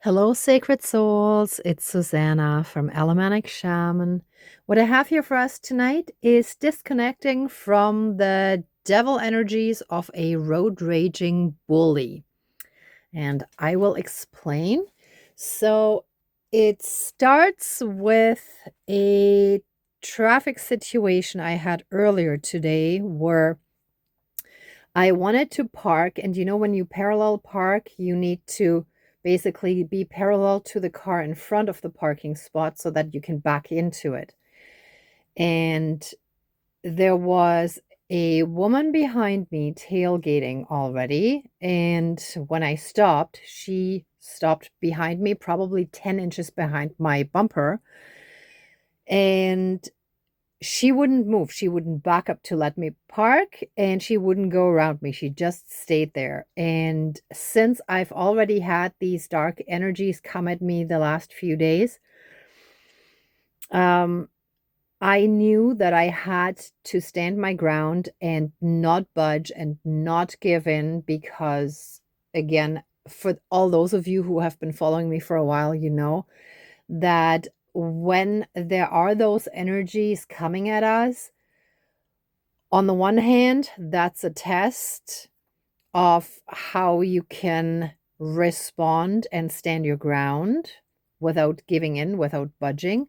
Hello, sacred souls. It's Susanna from Shamanic Shaman. What I have here for us tonight is disconnecting from the devil energies of a road raging bully. And I will explain. So it starts with a traffic situation I had earlier today where I wanted to park. And when you parallel park, you need to basically be parallel to the car in front of the parking spot so that you can back into it. And there was a woman behind me tailgating already. And when I stopped, she stopped behind me, probably 10 inches behind my bumper. And she wouldn't move. She wouldn't back up to let me park, and she wouldn't go around me. She just stayed there. And since I've already had these dark energies come at me the last few days, um, I knew that I had to stand my ground and not budge and not give in because, again, for all those of you who have been following me for a while, you know that when there are those energies coming at us, on the one hand, that's a test of how you can respond and stand your ground without giving in, without budging.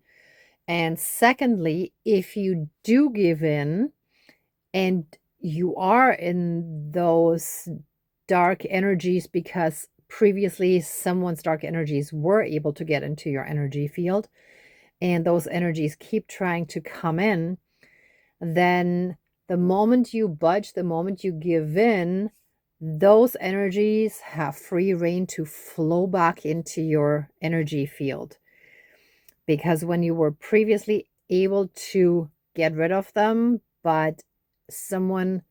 And secondly, if you do give in and you are in those dark energies because previously someone's dark energies were able to get into your energy field and those energies keep trying to come in, then the moment you budge, the moment you give in, those energies have free reign to flow back into your energy field. Because when you were previously able to get rid of them, but someone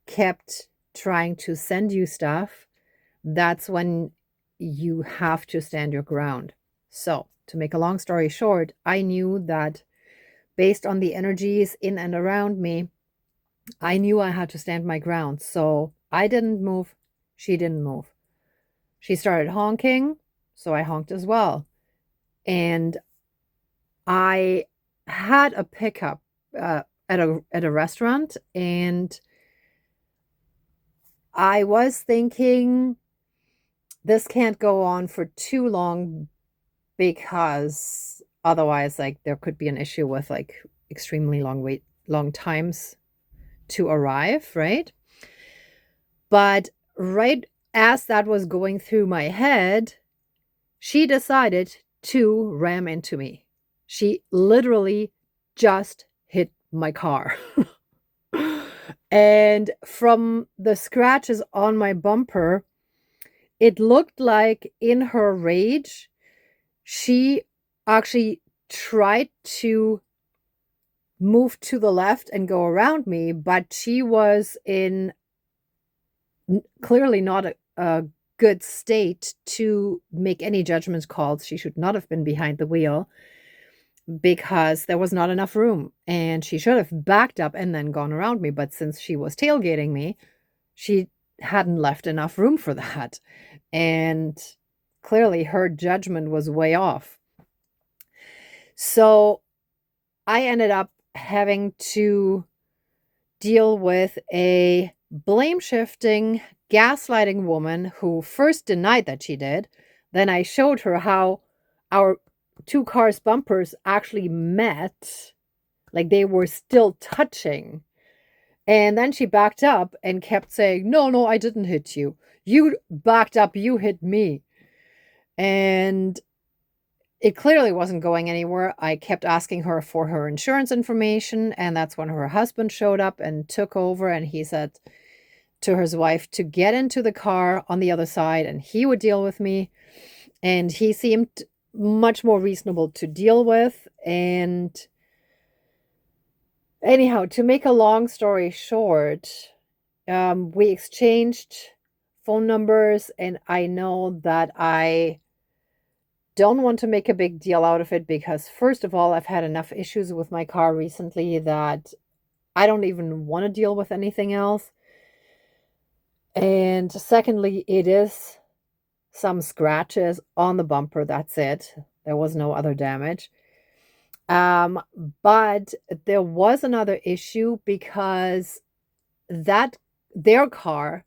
kept trying to send you stuff, that's when you have to stand your ground. So, to make a long story short, I knew that based on the energies in and around me, I knew I had to stand my ground. So I didn't move. She didn't move. She started honking. So I honked as well. And I had a pickup at a restaurant. And I was thinking this can't go on for too long because otherwise, like, there could be an issue with like extremely long times to arrive, right? But right as that was going through my head, she decided to ram into me. She literally just hit my car. And from the scratches on my bumper, it looked like in her rage, she actually tried to move to the left and go around me, but she was in clearly not a good state to make any judgment calls. She should not have been behind the wheel because there was not enough room, and she should have backed up and then gone around me. But since she was tailgating me, she hadn't left enough room for that. And clearly her judgment was way off. So I ended up having to deal with a blame shifting, gaslighting woman who first denied that she did. Then I showed her how our two cars' bumpers actually met, like they were still touching. And then she backed up and kept saying, "No, no, I didn't hit you. You backed up, you hit me." And it clearly wasn't going anywhere. I kept asking her for her insurance information, and that's when her husband showed up and took over, and he said to his wife to get into the car on the other side and he would deal with me. And he seemed much more reasonable to deal with. And anyhow, to make a long story short, we exchanged phone numbers, and I know that I don't want to make a big deal out of it because, first of all, I've had enough issues with my car recently that I don't even want to deal with anything else. And secondly, it is some scratches on the bumper. That's it. There was no other damage. Um, but there was another issue because that their car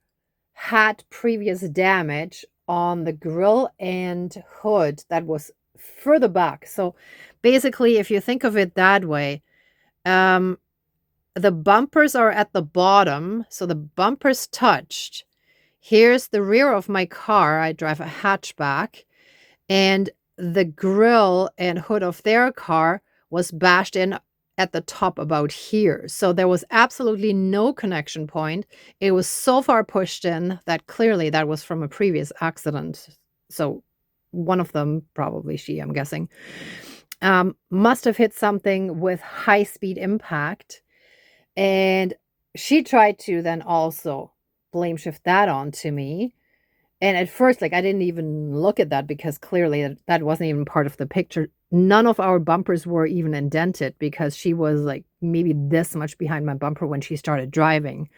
had previous damage on the grill and hood that was further back. So basically, if you think of it that way, um, the bumpers are at the bottom, so the bumpers touched. Here's the rear of my car. I drive a hatchback, and the grill and hood of their car was bashed in at the top about here. So there was absolutely no connection point. It was so far pushed in that clearly that was from a previous accident. So one of them, probably she, I'm guessing, must have hit something with high speed impact. And she tried to then also blame shift that onto me. And at first, like, I didn't even look at that because clearly that wasn't even part of the picture. None of our bumpers were even indented because she was like maybe this much behind my bumper when she started driving.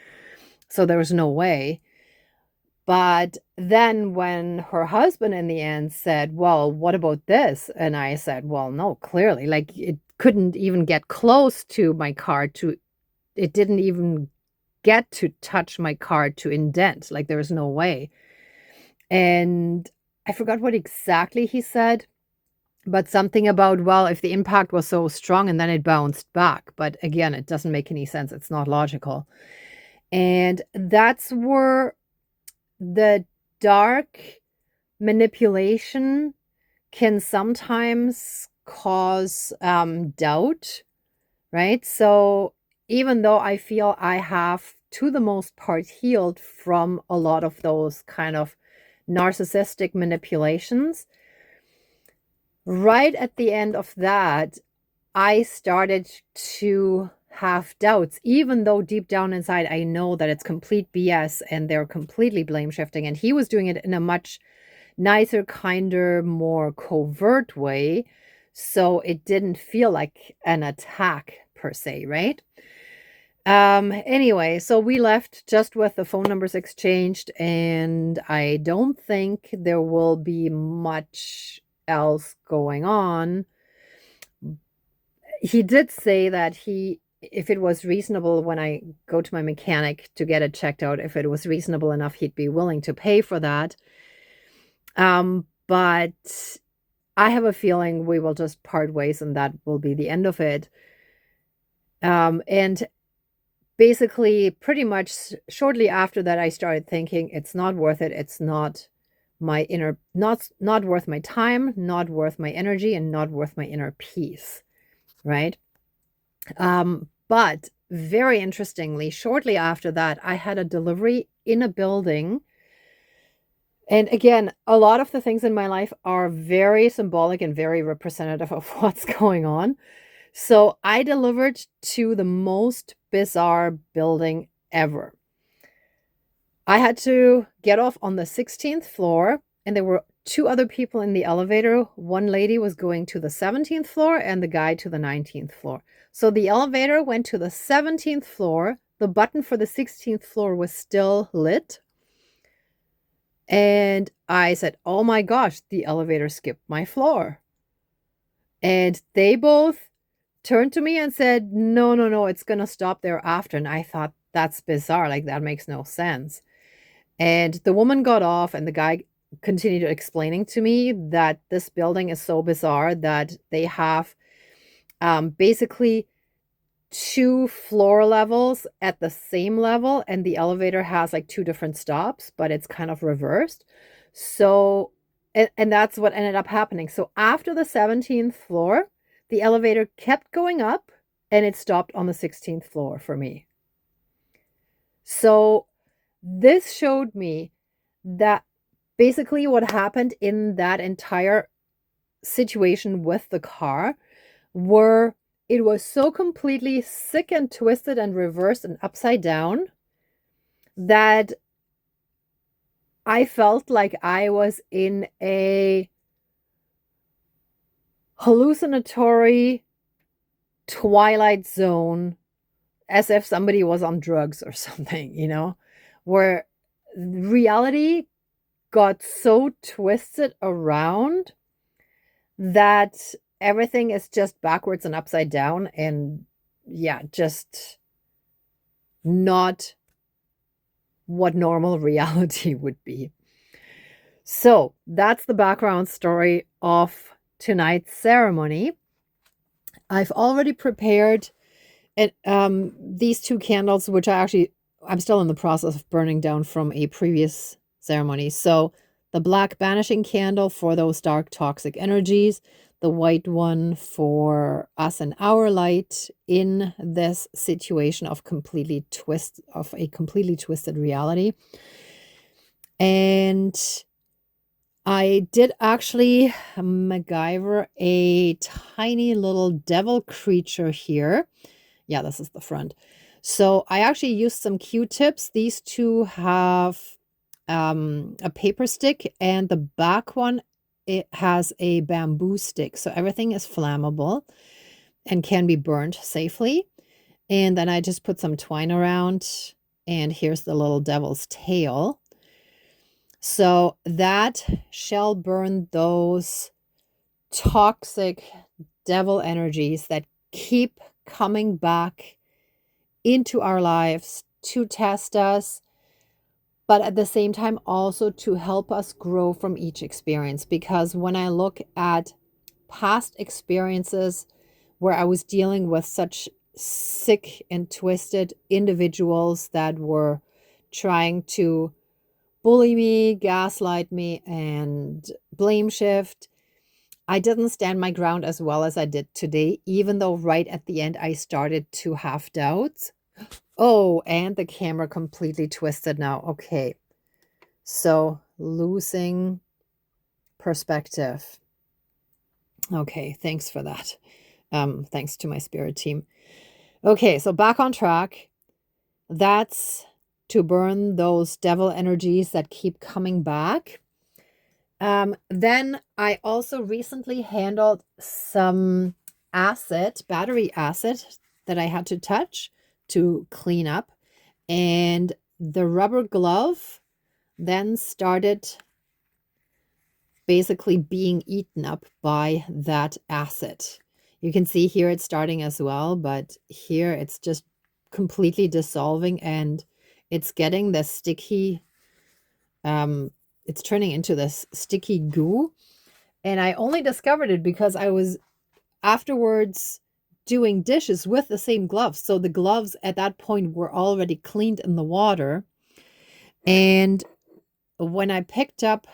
So there was no way. But then when her husband in the end said, "Well, what about this?" And I said, "Well, no, clearly, like it couldn't even get close to my car to it didn't even get to touch my car to indent. Like there was no way." And I forgot what exactly he said, but something about, well, if the impact was so strong and then it bounced back. But again, it doesn't make any sense. It's not logical. And that's where the dark manipulation can sometimes cause doubt, right? So even though I feel I have, to the most part, healed from a lot of those kind of narcissistic manipulations, right at the end of that, I started to have doubts, even though deep down inside I know that it's complete BS and they're completely blame shifting. And he was doing it in a much nicer, kinder, more covert way. So it didn't feel like an attack per se, right? Anyway, so we left just with the phone numbers exchanged, and I don't think there will be much else going on. He did say that if it was reasonable when I go to my mechanic to get it checked out, if it was reasonable enough, he'd be willing to pay for that. But I have a feeling we will just part ways and that will be the end of it. And basically, pretty much shortly after that, I started thinking it's not worth it. It's not not worth my time, not worth my energy, and not worth my inner peace, right? But very interestingly, shortly after that, I had a delivery in a building. And again, a lot of the things in my life are very symbolic and very representative of what's going on. So I delivered to the most bizarre building ever. I had to get off on the 16th floor, and there were two other people in the elevator. One lady was going to the 17th floor and the guy to the 19th floor. So the elevator went to the 17th floor. The button for the 16th floor was still lit. And I said, "Oh my gosh, the elevator skipped my floor." And they both turned to me and said, "No, no, no, it's going to stop there after." And I thought, that's bizarre. Like, that makes no sense. And the woman got off, and the guy continued explaining to me that this building is so bizarre that they have basically two floor levels at the same level, and the elevator has like two different stops, but it's kind of reversed. So, and that's what ended up happening. So after the 17th floor, the elevator kept going up and it stopped on the 16th floor for me. So this showed me that basically what happened in that entire situation with the car were it was so completely sick and twisted and reversed and upside down that I felt like I was in a hallucinatory twilight zone, as if somebody was on drugs or something, where reality got so twisted around that everything is just backwards and upside down, and yeah, just not what normal reality would be. So that's the background story of tonight's ceremony. I've already prepared these two candles, which I'm still in the process of burning down from a previous ceremony. So the black banishing candle for those dark toxic energies, the white one for us and our light in this situation of a completely twisted reality. And I did actually MacGyver a tiny little devil creature here. Yeah, this is the front. So I actually used some Q-tips. These two have a paper stick, and the back one, it has a bamboo stick. So everything is flammable and can be burned safely. And then I just put some twine around, and here's the little devil's tail. So that shall burn those toxic devil energies that keep coming back into our lives to test us, but at the same time also to help us grow from each experience. Because when I look at past experiences where I was dealing with such sick and twisted individuals that were trying to bully me, gaslight me, and blame shift, I didn't stand my ground as well as I did today, even though right at the end I started to have doubts. Oh, and the camera completely twisted now. Okay. So losing perspective. Okay, thanks for that. Thanks to my spirit team. Okay, so back on track. That's to burn those devil energies that keep coming back. Then I also recently handled some battery acid that I had to touch to clean up. And the rubber glove then started basically being eaten up by that acid. You can see here it's starting as well, but here it's just completely dissolving, and it's getting this sticky, it's turning into this sticky goo. And I only discovered it because I was afterwards doing dishes with the same gloves. So the gloves at that point were already cleaned in the water. And when I picked up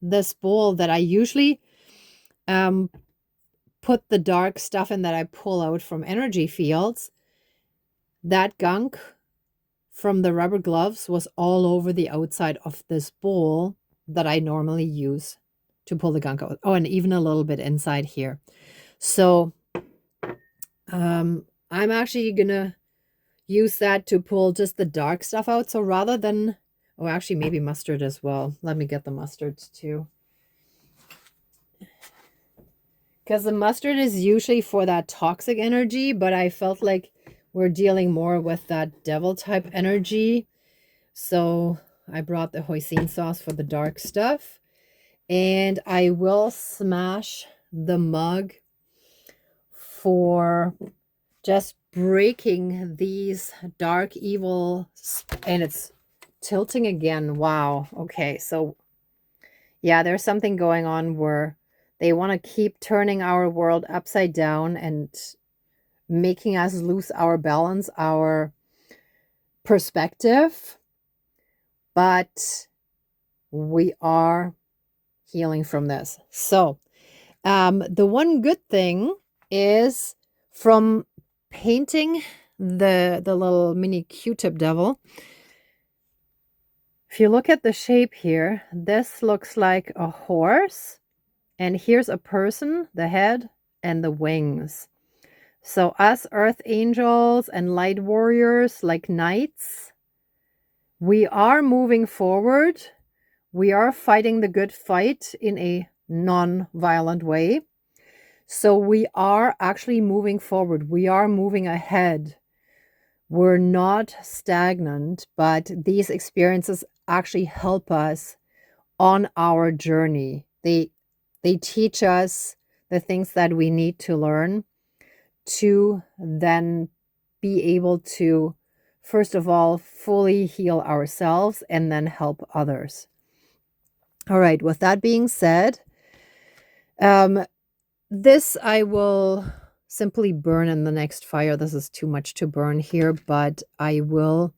this bowl that I usually put the dark stuff in that I pull out from energy fields, that gunk from the rubber gloves was all over the outside of this bowl that I normally use to pull the gunk out. Oh, and even a little bit inside here. So I'm actually gonna use that to pull just the dark stuff out. So rather than, oh, actually maybe mustard as well. Let me get the mustard too. Because the mustard is usually for that toxic energy, but I felt like we're dealing more with that devil type energy. So I brought the hoisin sauce for the dark stuff. And I will smash the mug for just breaking these dark evil, and it's tilting again. Wow. Okay. So yeah, there's something going on where they want to keep turning our world upside down and making us lose our balance, our perspective. But we are healing from this. So the one good thing is from painting the little mini Q-tip devil. If you look at the shape here, this looks like a horse, and here's a person, the head and the wings. So us earth angels and light warriors, like knights, we are moving forward. We are fighting the good fight in a non-violent way. So we are actually moving forward. We are moving ahead. We're not stagnant, but these experiences actually help us on our journey. They teach us the things that we need to learn to then be able to, first of all, fully heal ourselves and then help others. All right, with that being said, this I will simply burn in the next fire. This is too much to burn here, but I will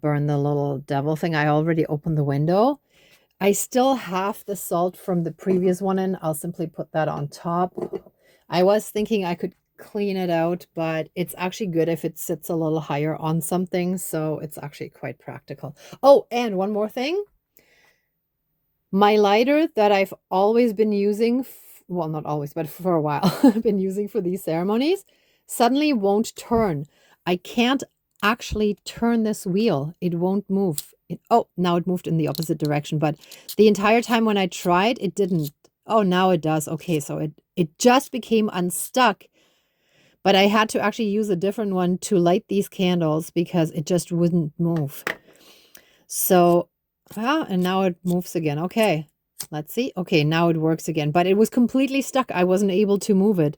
burn the little devil thing. I already opened the window. I still have the salt from the previous one in. I'll simply put that on top. I was thinking I could clean it out, but it's actually good if it sits a little higher on something, so it's actually quite practical. Oh, and one more thing. My lighter that I've always been using, well, not always, but for a while, I've been using for these ceremonies, suddenly won't turn. I can't actually turn this wheel. It won't move. Oh, now it moved in the opposite direction, but the entire time when I tried, it didn't. Oh, now it does. Okay, so it just became unstuck, but I had to actually use a different one to light these candles because it just wouldn't move. So, and now it moves again. Okay, let's see. Okay, now it works again, but it was completely stuck. I wasn't able to move it.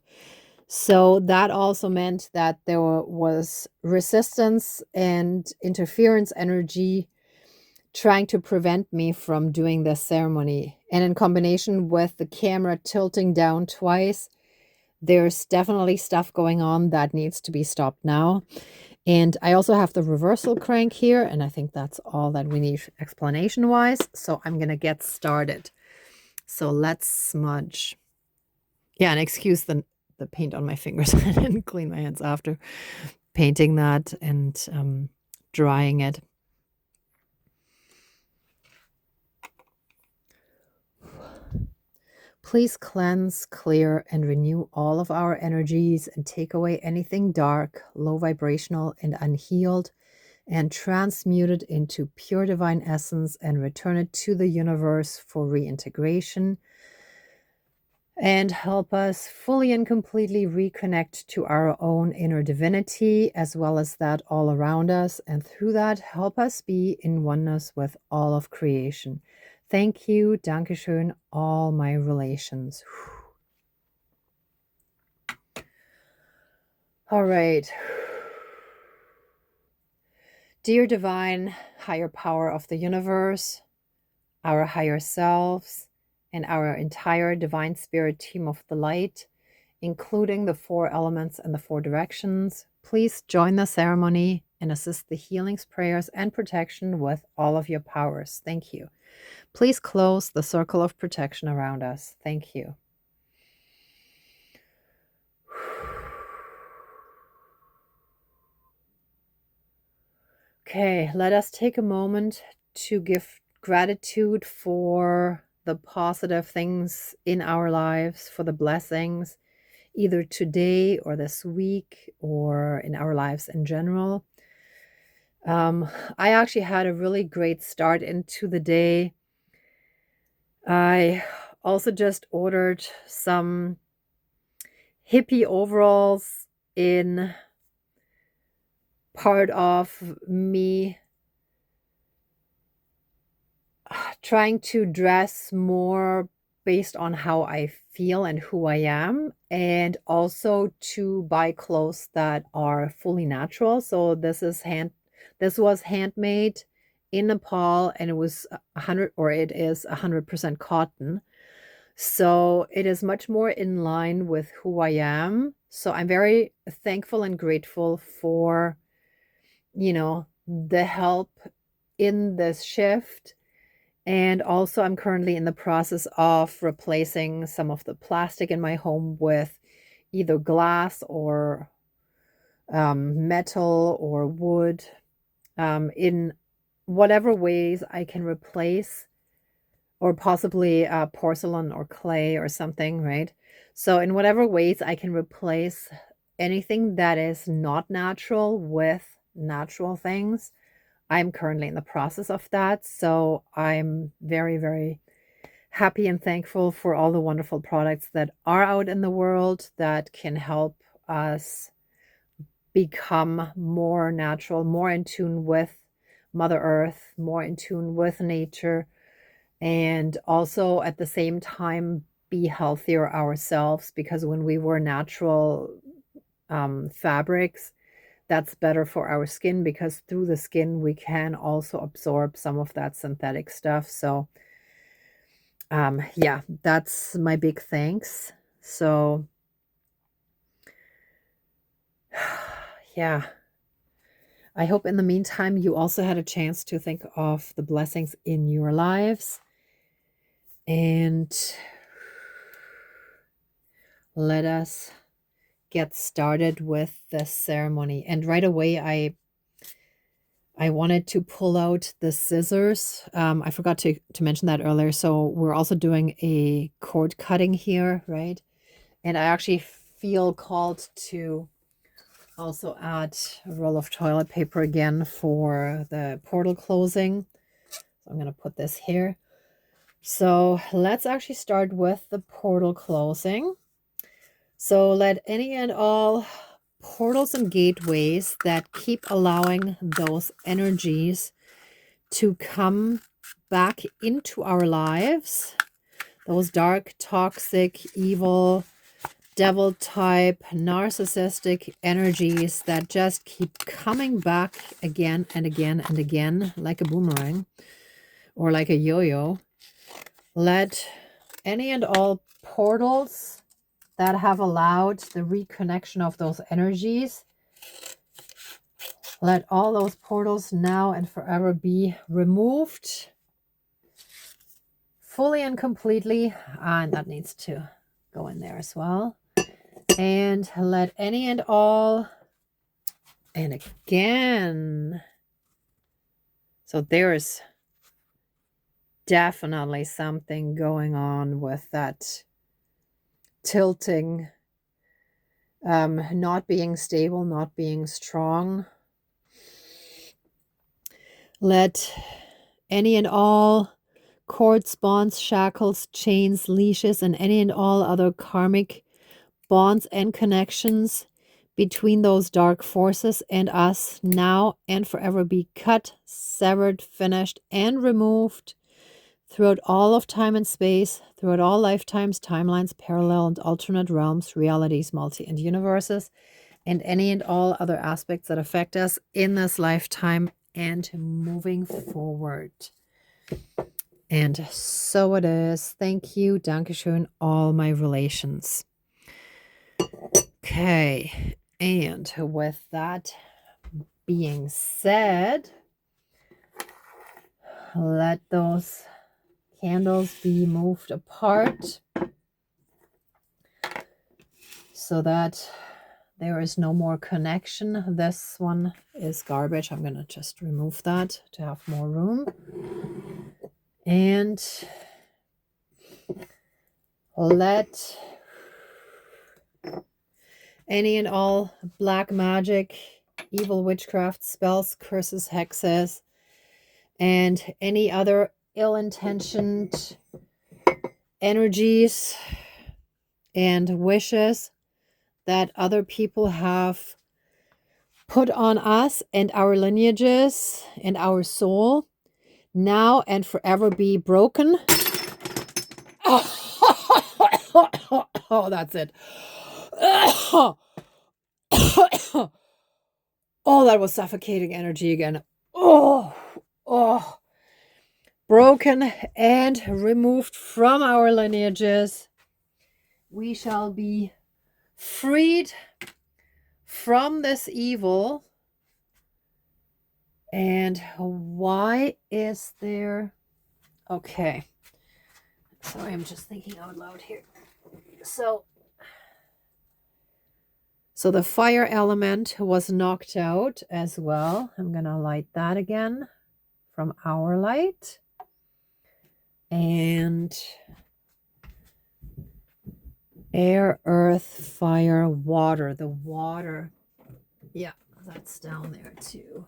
So that also meant that there was resistance and interference energy trying to prevent me from doing this ceremony. And in combination with the camera tilting down twice, there's definitely stuff going on that needs to be stopped now. And I also have the reversal crank here, and I think that's all that we need explanation-wise. So I'm going to get started. So let's smudge. Yeah, and excuse the paint on my fingers. I didn't clean my hands after painting that and drying it. Please cleanse, clear, and renew all of our energies and take away anything dark, low vibrational, and unhealed, and transmute it into pure divine essence and return it to the universe for reintegration. And help us fully and completely reconnect to our own inner divinity, as well as that all around us. And through that, help us be in oneness with all of creation. Thank you, Dankeschön, all my relations. All right. Dear divine higher power of the universe, our higher selves, and our entire divine spirit team of the light, including the 4 elements and the 4 directions, please join the ceremony and assist the healings, prayers, and protection with all of your powers. Thank you. Please close the circle of protection around us. Thank you. Okay, let us take a moment to give gratitude for the positive things in our lives, for the blessings, either today or this week or in our lives in general. I actually had a really great start into the day. I also just ordered some hippie overalls in part of me trying to dress more based on how I feel and who I am, and also to buy clothes that are fully natural. So this was handmade in Nepal, and it was 100, or it is 100% cotton. So it is much more in line with who I am. So I'm very thankful and grateful for, the help in this shift. And also, I'm currently in the process of replacing some of the plastic in my home with either glass or metal or wood, in whatever ways I can replace, or possibly porcelain or clay or something, right? So, in whatever ways I can replace anything that is not natural with natural things, I'm currently in the process of that. So I'm very, very happy and thankful for all the wonderful products that are out in the world that can help us become more natural, more in tune with Mother Earth, more in tune with nature, and also at the same time be healthier ourselves, because when we wear natural fabrics, that's better for our skin, because through the skin we can also absorb some of that synthetic stuff. So yeah, that's my big thanks. So yeah, I hope in the meantime you also had a chance to think of the blessings in your lives, and let us get started with the ceremony. And right away I wanted to pull out the scissors. I forgot to mention that earlier. So we're also doing a cord cutting here, right? And I actually feel called to also add a roll of toilet paper again for the portal closing. So I'm going to put this here. So let's actually start with the portal closing. So let any and all portals and gateways that keep allowing those energies to come back into our lives, those dark, toxic, evil, devil type, narcissistic energies that just keep coming back again and again and again, like a boomerang or like a yo-yo. Let any and all portals that have allowed the reconnection of those energies, let all those portals now and forever be removed fully and completely. And that needs to go in there as well. And let any and all, and again, so there's definitely something going on with that tilting, not being stable, not being strong. Let any and all cords, bonds, shackles, chains, leashes, and any and all other karmic bonds and connections between those dark forces and us now and forever be cut, severed, finished, and removed throughout all of time and space, throughout all lifetimes, timelines, parallel and alternate realms, realities, multi and universes, and any and all other aspects that affect us in this lifetime and moving forward. And so it is. Thank you. Dankeschön, all my relations. Okay. And with that being said, let those candles be moved apart so that there is no more connection. This one is garbage. I'm going to just remove that to have more room. And let any and all black magic, evil witchcraft, spells, curses, hexes, and any other ill-intentioned energies and wishes that other people have put on us and our lineages and our soul now and forever be broken. Oh, that's it. Oh, that was suffocating energy again. Oh, broken and removed from our lineages. We shall be freed from this evil. And why is there... Okay. Sorry, I'm just thinking out loud here. So the fire element was knocked out as well. I'm going to light that again from our light. And air, earth, fire, water. The water, yeah, that's down there too.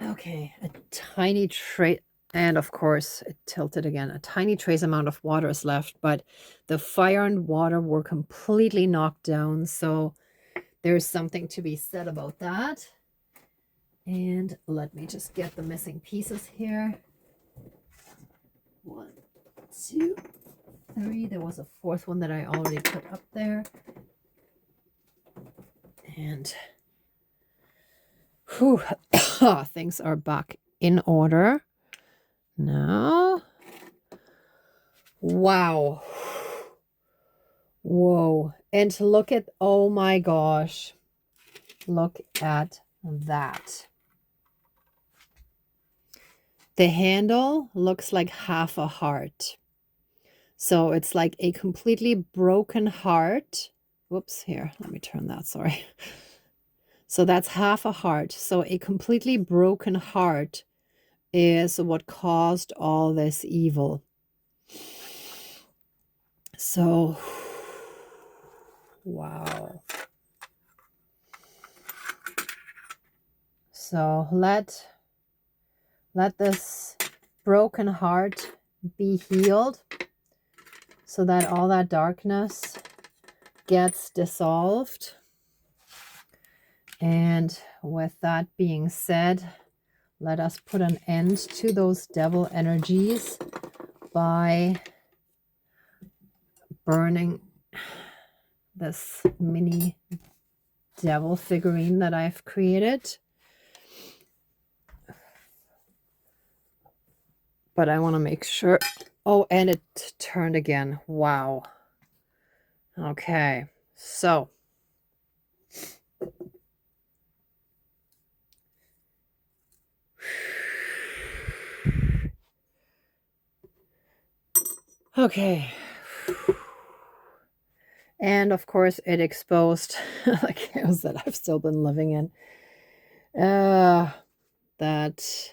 Okay, a tiny And of course, it tilted again. A tiny trace amount of water is left, but the fire and water were completely knocked down. So there's something to be said about that. And let me just get the missing pieces here. 1, 2, 3. There was a fourth one that I already put up there. And whew, things are back in order now. Wow. Whoa. And look at, oh my gosh. Look at that. The handle looks like half a heart. So it's like a completely broken heart. Whoops, here, let me turn that, sorry. So that's half a heart. So a completely broken heart is what caused all this evil. So, wow. So let this broken heart be healed so that all that darkness gets dissolved. And with that being said, let us put an end to those devil energies by burning this mini devil figurine that I've created. But I want to make sure. Oh, and it turned again. Wow. Okay, so okay. And of course, it exposed the chaos that I've still been living in. That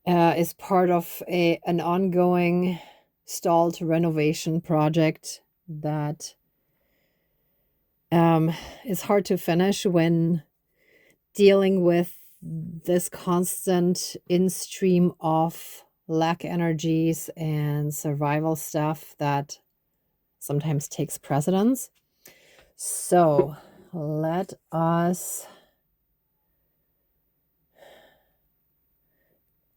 is part of an ongoing stalled renovation project that is hard to finish when dealing with this constant in-stream of lack energies and survival stuff that sometimes takes precedence. So let us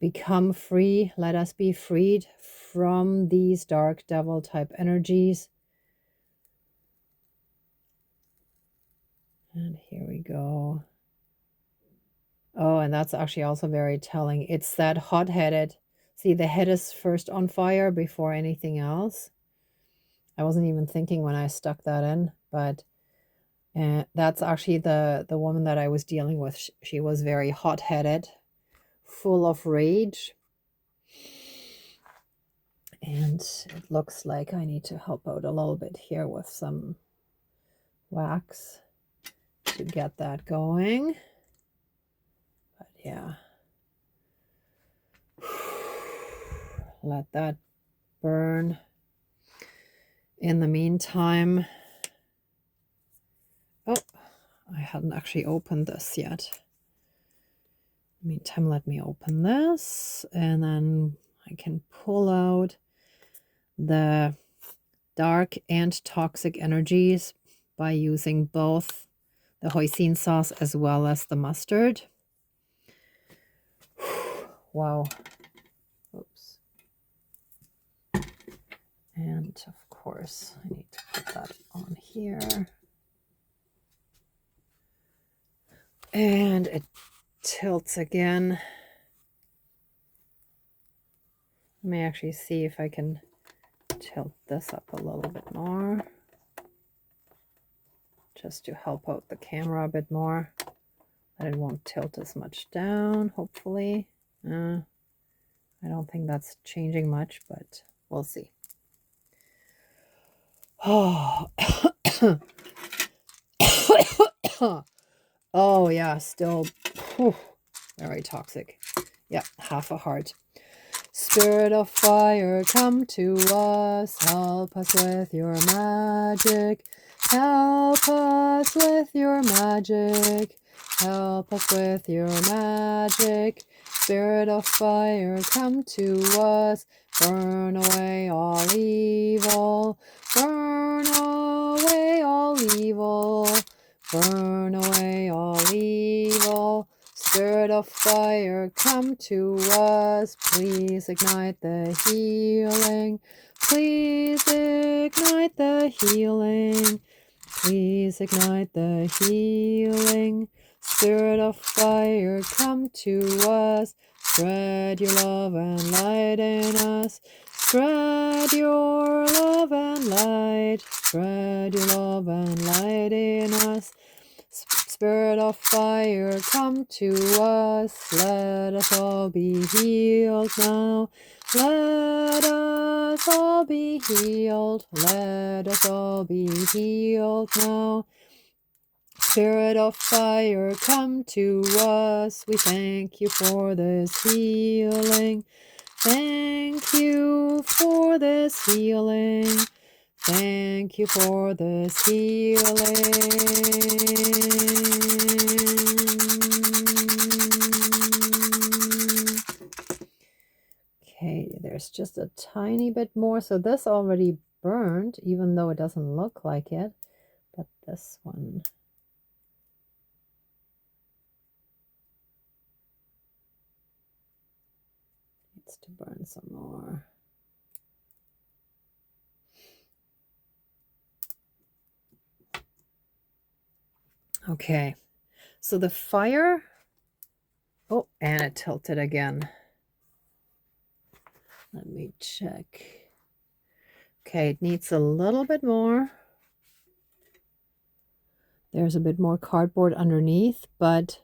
become free. Let us be freed from these dark devil type energies. And here we go. Oh, and that's actually also very telling. It's that hot-headed. See, the head is first on fire before anything else. I wasn't even thinking when I stuck that in, but that's actually the woman that I was dealing with. She was very hot-headed, full of rage. And it looks like I need to help out a little bit here with some wax to get that going. But yeah, let that burn. In the meantime, oh, I hadn't actually opened this yet. In the meantime, let me open this, and then I can pull out the dark and toxic energies by using both the hoisin sauce as well as the mustard. Wow. Oops. And of course, I need to put that on here. And it tilts again. Let me actually see if I can tilt this up a little bit more, just to help out the camera a bit more, that it won't tilt as much down, hopefully. I don't think that's changing much, but we'll see. Oh, oh yeah, still very toxic. Yeah, half a heart. Spirit of fire, come to us, help us with your magic. Help us with your magic. Help us with your magic. Spirit of fire, come to us. Burn away all evil. Burn away all evil. Burn away all evil. Spirit of fire, come to us. Please ignite the healing. Please ignite the healing. Please ignite the healing. Spirit of fire, come to us. Spread your love and light in us. Spread your love and light. Spread your love and light in us. Spirit of fire, come to us. Let us all be healed now. Let us all be healed. Let us all be healed now. Spirit of fire, come to us. We thank you for this healing. Thank you for this healing. Thank you for this healing. Okay, there's just a tiny bit more. So this already burned, even though it doesn't look like it. But this one... needs to burn some more. Okay, so the fire... oh, and it tilted again. Let me check. Okay, it needs a little bit more. There's a bit more cardboard underneath, but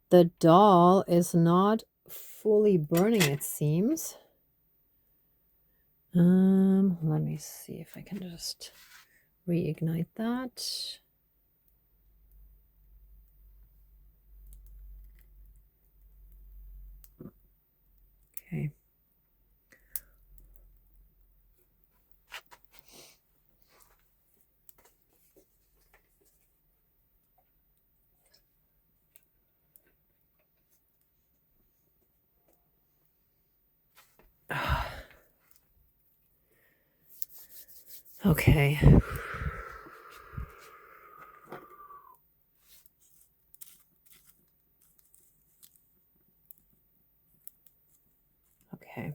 the doll is not fully burning, it seems. Let me see if I can just reignite that. Okay. Okay. Okay.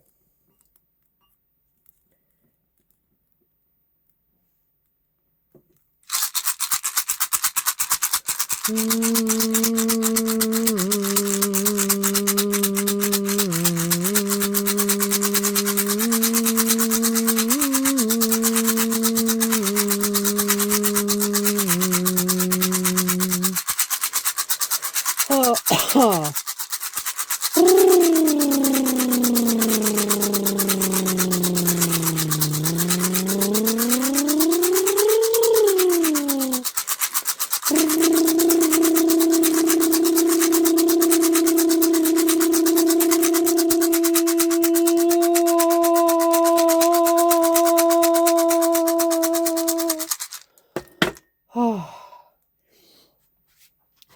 Oh.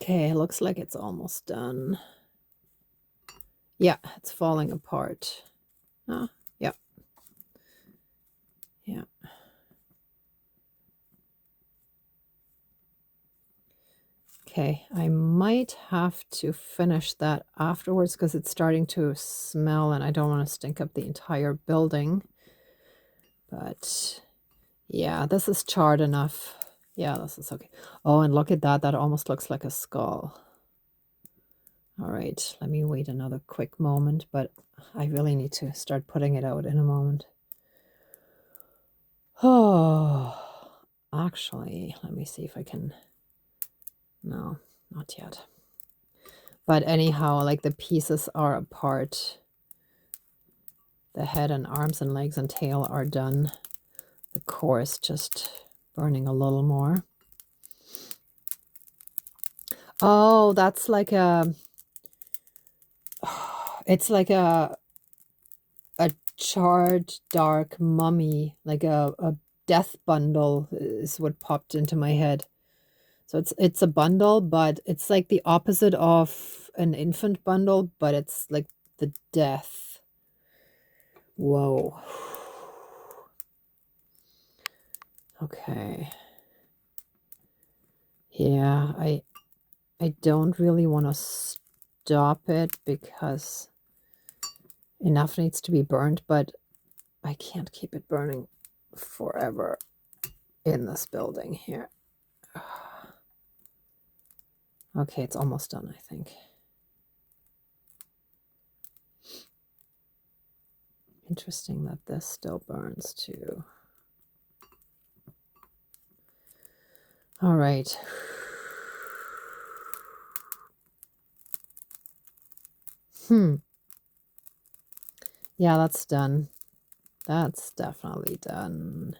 Okay, looks like it's almost done. Yeah, it's falling apart. Yeah. Yeah. Okay, I might have to finish that afterwards because it's starting to smell and I don't want to stink up the entire building. But yeah, this is charred enough. Yeah, this is okay. Oh, and look at that. That almost looks like a skull. All right, let me wait another quick moment, but I really need to start putting it out in a moment. Oh, actually, let me see if I can... no, not yet. But anyhow, like the pieces are apart. The head and arms and legs and tail are done. The core is just burning a little more. Oh, that's like a... it's like a charred dark mummy, like a death bundle is what popped into my head. So it's a bundle, but it's like the opposite of an infant bundle, but it's like the death. Whoa. Okay. Yeah, I don't really want to stop it because enough needs to be burned, but I can't keep it burning forever in this building here. Okay, it's almost done, I think. Interesting that this still burns too. All right. Yeah, that's done. That's definitely done.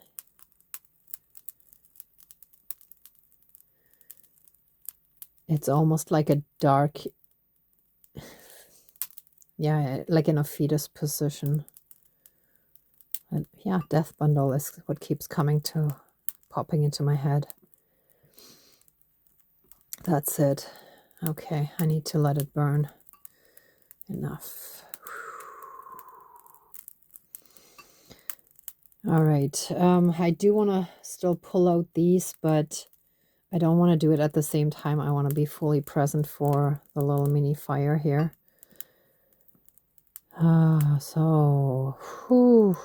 It's almost like a dark, yeah, like in a fetus position. And yeah, death bundle is what keeps popping into my head. That's it. Okay, I need to let it burn. Enough. All right. I do want to still pull out these, but I don't want to do it at the same time. I want to be fully present for the little mini fire here. So, whew.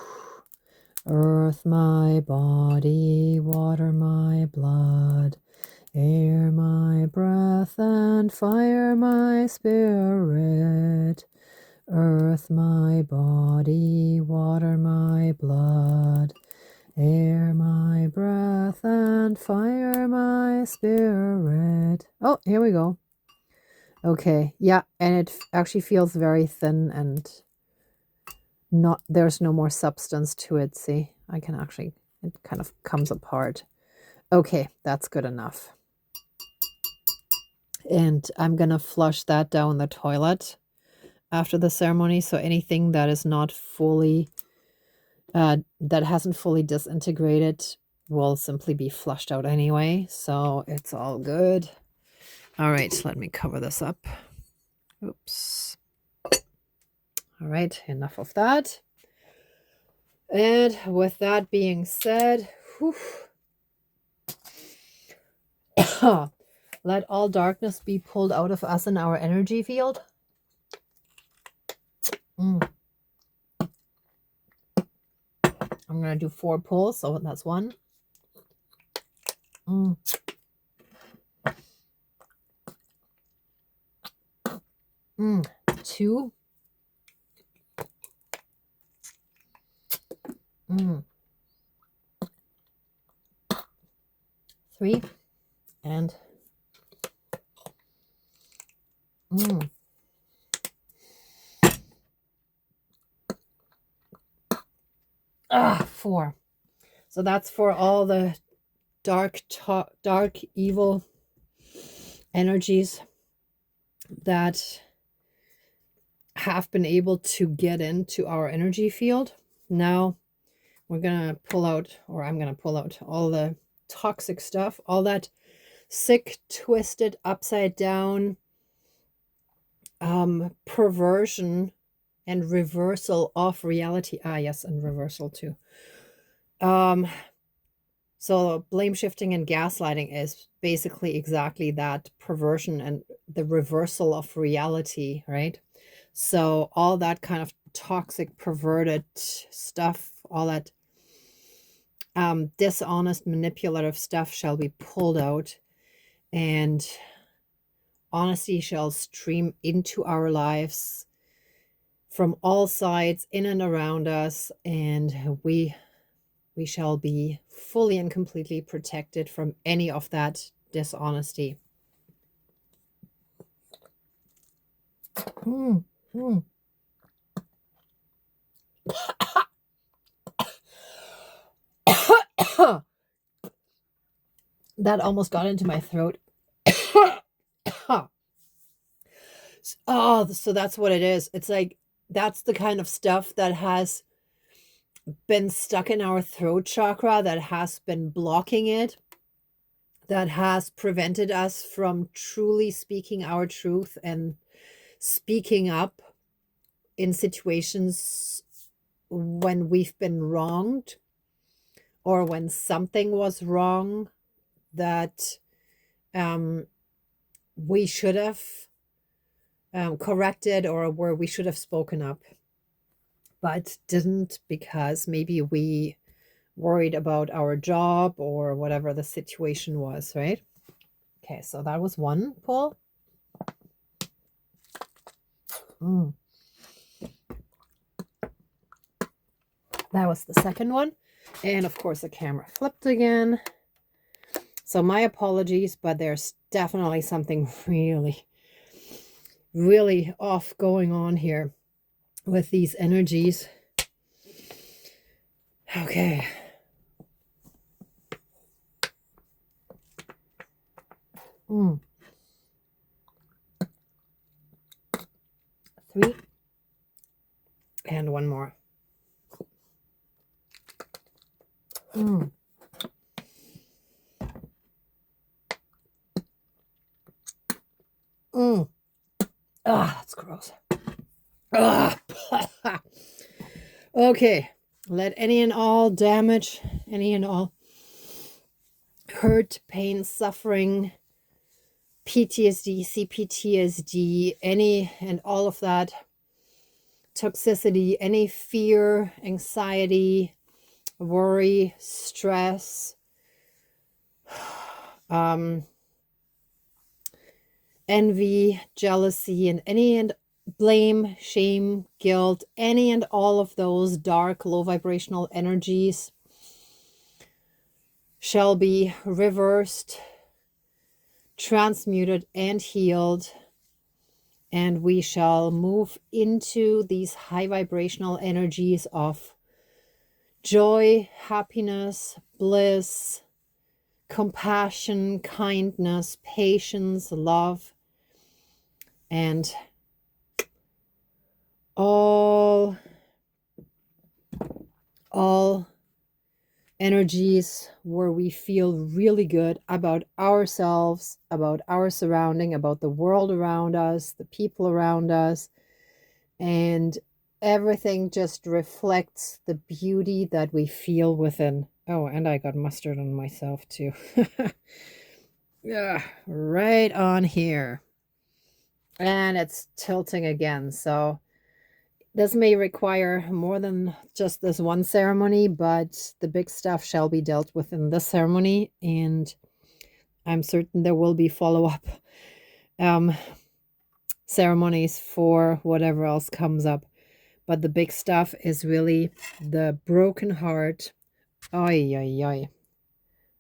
Earth my body, water my blood, air my breath, and fire my spirit. Earth my body, water my blood, air my breath, and fire my spirit. Oh, here we go. Okay, yeah, and it actually feels very thin and there's no more substance to it. See, I can actually, it kind of comes apart. Okay, that's good enough. And I'm going to flush that down the toilet after the ceremony. So anything that is not fully, that hasn't fully disintegrated will simply be flushed out anyway. So it's all good. All right, let me cover this up. Oops. All right, enough of that. And with that being said, whew, let all darkness be pulled out of us in our energy field. I'm going to do 4 pulls, so that's 1. 2. 3. And 4. So that's for all the dark evil energies that have been able to get into our energy field. Now we're going to pull out, or I'm going to pull out all the toxic stuff, all that sick, twisted, upside down perversion and reversal of reality. Yes, and reversal too. So blame shifting and gaslighting is basically exactly that, perversion and the reversal of reality, right? So all that kind of toxic, perverted stuff, all that dishonest, manipulative stuff shall be pulled out, and honesty shall stream into our lives from all sides, in and around us, and we shall be fully and completely protected from any of that dishonesty. That almost got into my throat. Oh, so that's what it is. It's like, that's the kind of stuff that has been stuck in our throat chakra, that has been blocking it. that has prevented us from truly speaking our truth and speaking up in situations when we've been wronged or when something was wrong that we should have corrected, or where we should have spoken up but didn't, because maybe we worried about our job or whatever the situation was, right? Okay, so that was one pull. That was the second one. And of course the camera flipped again. So my apologies, but there's definitely something really, really off going on here with these energies. Okay. Three. And one more. That's gross. Okay. Let any and all damage, any and all hurt, pain, suffering, PTSD, CPTSD, any and all of that toxicity, any fear, anxiety, worry, stress, envy, jealousy, and any and blame, shame, guilt, any and all of those dark, low vibrational energies shall be reversed, transmuted, and healed. And we shall move into these high vibrational energies of joy, happiness, bliss, compassion, kindness, patience, love, and all energies where we feel really good about ourselves, about our surrounding, about the world around us, the people around us, and everything just reflects the beauty that we feel within. Oh, and I got mustard on myself too. Yeah, right on here. And it's tilting again, so this may require more than just this one ceremony, but the big stuff shall be dealt with in this ceremony, and I'm certain there will be follow-up ceremonies for whatever else comes up. But the big stuff is really the broken heart. Oy, oy, oy.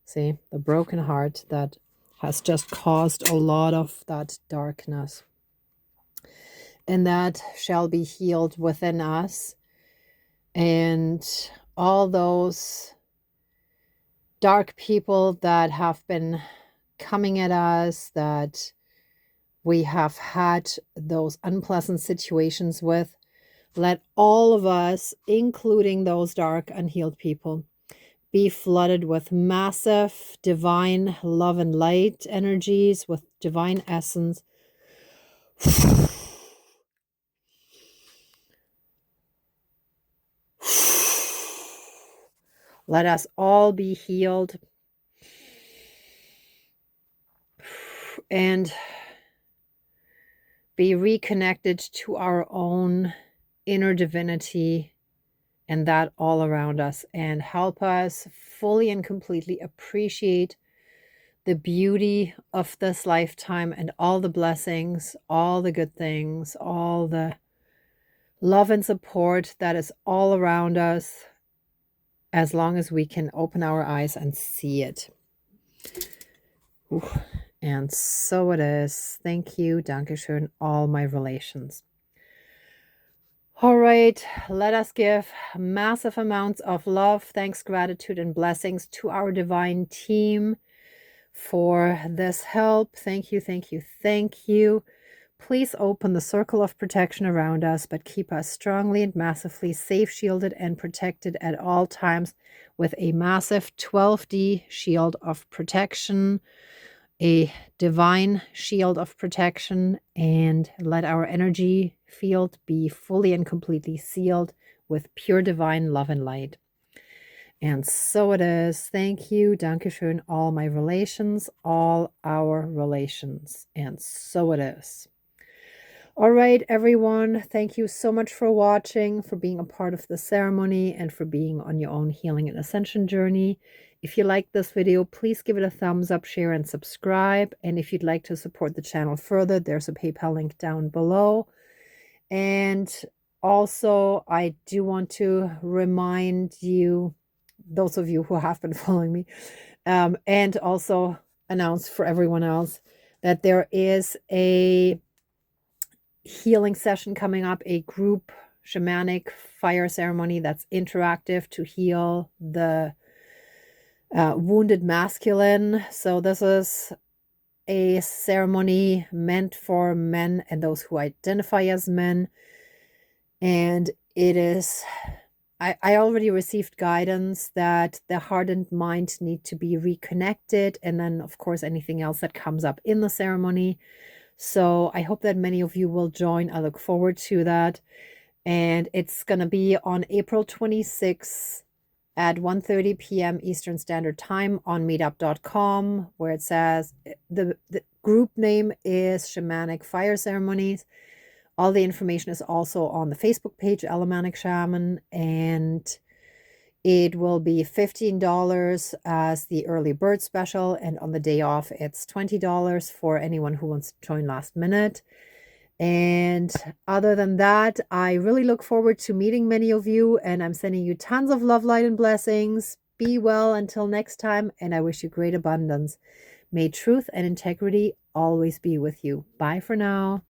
See, the broken heart that has just caused a lot of that darkness. And that shall be healed within us. And all those dark people that have been coming at us, that we have had those unpleasant situations with, let all of us, including those dark, unhealed people, be flooded with massive divine love and light energies, with divine essence. Let us all be healed and be reconnected to our own inner divinity and that all around us, and help us fully and completely appreciate the beauty of this lifetime and all the blessings, all the good things, all the love and support that is all around us, as long as we can open our eyes and see it. Ooh. And so it is. Thank you, Dankeschön, all my relations. All right, let us give massive amounts of love, thanks, gratitude, and blessings to our divine team for this help. Thank you, thank you, thank you. Please open the circle of protection around us, but keep us strongly and massively safe, shielded, and protected at all times with a massive 12D shield of protection, a divine shield of protection, and let our energy field be fully and completely sealed with pure divine love and light. And so it is. Thank you. Dankeschön, all my relations, all our relations. And so it is. All right, everyone. Thank you so much for watching, for being a part of the ceremony, and for being on your own healing and ascension journey. If you like this video, please give it a thumbs up, share, and subscribe. And if you'd like to support the channel further, there's a PayPal link down below. And also, I do want to remind you, those of you who have been following me, and also announce for everyone else that there is a healing session coming up, a group shamanic fire ceremony that's interactive to heal the wounded masculine. So this is a ceremony meant for men and those who identify as men. And it is, I already received guidance that the heart and mind need to be reconnected. And then, of course, anything else that comes up in the ceremony. So I hope that many of you will join. I look forward to that. And it's going to be on April 26th at 1:30 p.m. Eastern Standard Time on meetup.com, where it says the group name is Shamanic Fire Ceremonies. All the information is also on the Facebook page, Shamanic Shaman, and it will be $15 as the early bird special, and on the day off, it's $20 for anyone who wants to join last minute. And other than that, I really look forward to meeting many of you, and I'm sending you tons of love, light, and blessings. Be well until next time, and I wish you great abundance. May truth and integrity always be with you. Bye for now.